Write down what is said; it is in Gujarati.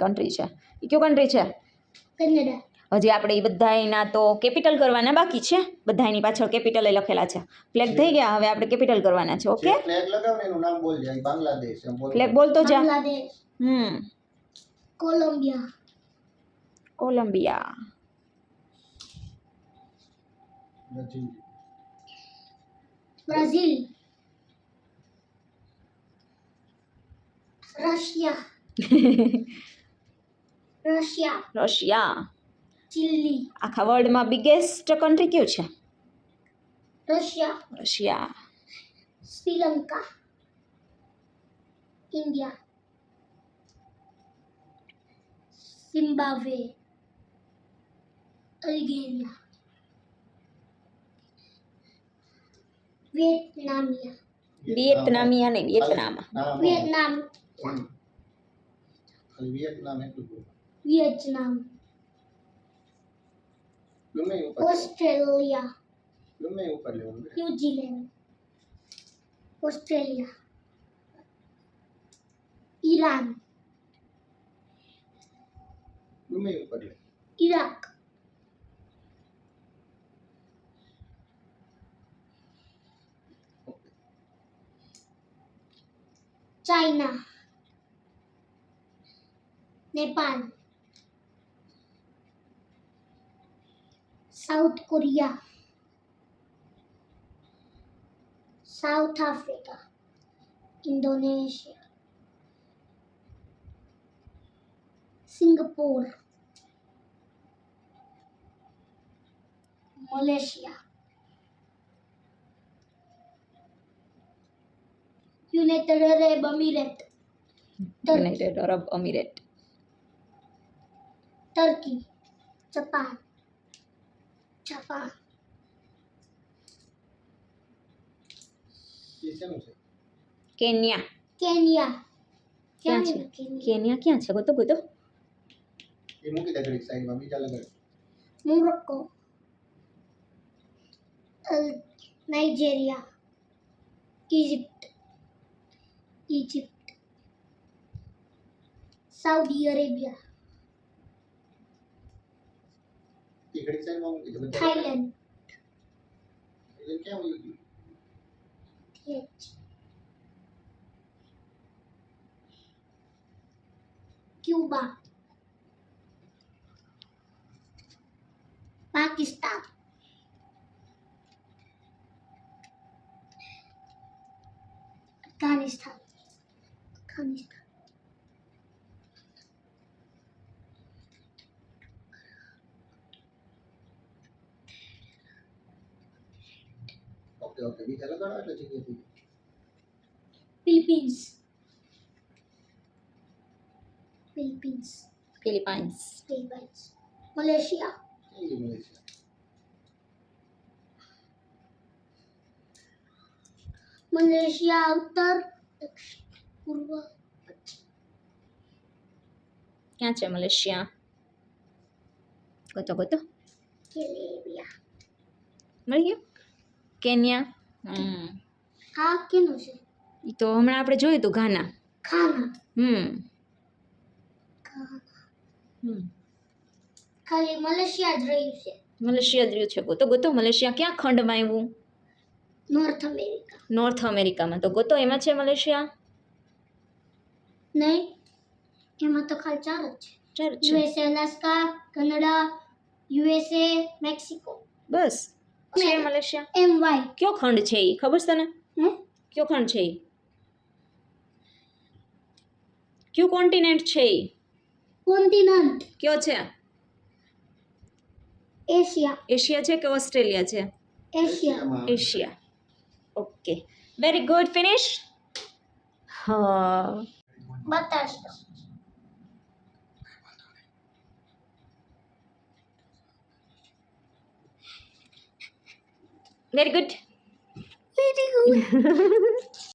કન્ટ્રી છે. એ કયો કન્ટ્રી છે? કનાડા. હજી આપણે એ બધાયના તો કેપિટલ કરવાના બાકી છે. બધાયની પાછળ કેપિટલ લખેલા છે. ફ્લેગ થઈ ગયા, હવે આપણે કેપિટલ કરવાના છે. ઓકે, ફ્લેગ લગાવ ને એનું નામ બોલ જાય. બાંગ્લાદેશ એમ બોલ. ફ્લેગ બોલતો જા. Bangladesh. Colombia. Colombia. Brazil. Russia. Russia. Chile. આખા વર્લ્ડમાં બિગેસ્ટ કન્ટ્રી કયું છે? Russia. Sri Lanka. India. Zimbabwe. Algeria. વિયેતનામિયા નહીં, વિયેતનામ. વિયેતનામ. વિયેતનામ એટલું બોલ. વિયેતનામ. ગમે એ ઉપર ઓસ્ટ્રેલિયા. ગમે એ ઉપર લેવાનું. ન્યુઝીલેન્ડ. ઓસ્ટ્રેલિયા. ઈરાન. ગમે એ ઉપર લે. Iraq. China. Nepal. South Korea. South Africa. Indonesia. Singapore. Malaysia. United Arab Emirates. United Arab Emirates. Turkey. Japan. એ શેનું છે? કેન્યા. કેન્યા. ક્યાં છે? કેન્યા ક્યાં છે? ગોતો ગોતો. એ મૂકી દે ઘડીક સાઈડમાં, બીજા લગાડ. Morocco. Nigeria. Egypt. Saudi Arabia. એ ઘડીક સાઈડમાં મૂકી દે. બધા થાઈલેન્ડ. એટલે ક્યાં વયું ગયું? ક્યુબા. પાકિસ્તાન. અફઘાનિસ્તાન. ઓકે બીજા લગાડો એટલે જગ્યાથી. ફિલિપીન્સ. ફિલિપાઇન્સ. મલેશિયા. ઉત્તર પૂર્વ. ક્યાં છે મલેશિયા? ગોતો ગોતો. કેનેડિયા. મળી ગયું? કેન્યા. આ કેનું છે? એ તો હમણાં આપણે જોયું હતું, ઘાના. ખાના. ખાલી મલેશિયા જ રહ્યું છે. મલેશિયા જ રહ્યું છે. ગોતો ગોતો. મલેશિયા ક્યાં ખંડમાં આવ્યું? North America. નોર્થ અમેરિકામાં. તો ગોતો, એમાં છે મલેશિયા? નહીં, એમાં તો ખાલી ચાર જ છે. ચાર છે. USA, Alaska, Canada, USA, Mexico. બસ છે મલેશિયા. MY. કયો ખંડ છે એ ખબર છે તને? કયો ખંડ છે એ? કયું કોન્ટિનેન્ટ છે એ? કોન્ટિનેન્ટ. કયો છે? એશિયા. એશિયા છે કે ઓસ્ટ્રેલિયા છે? Asia. Okay, very good. Finish. હા, બતાશ દો. Very good.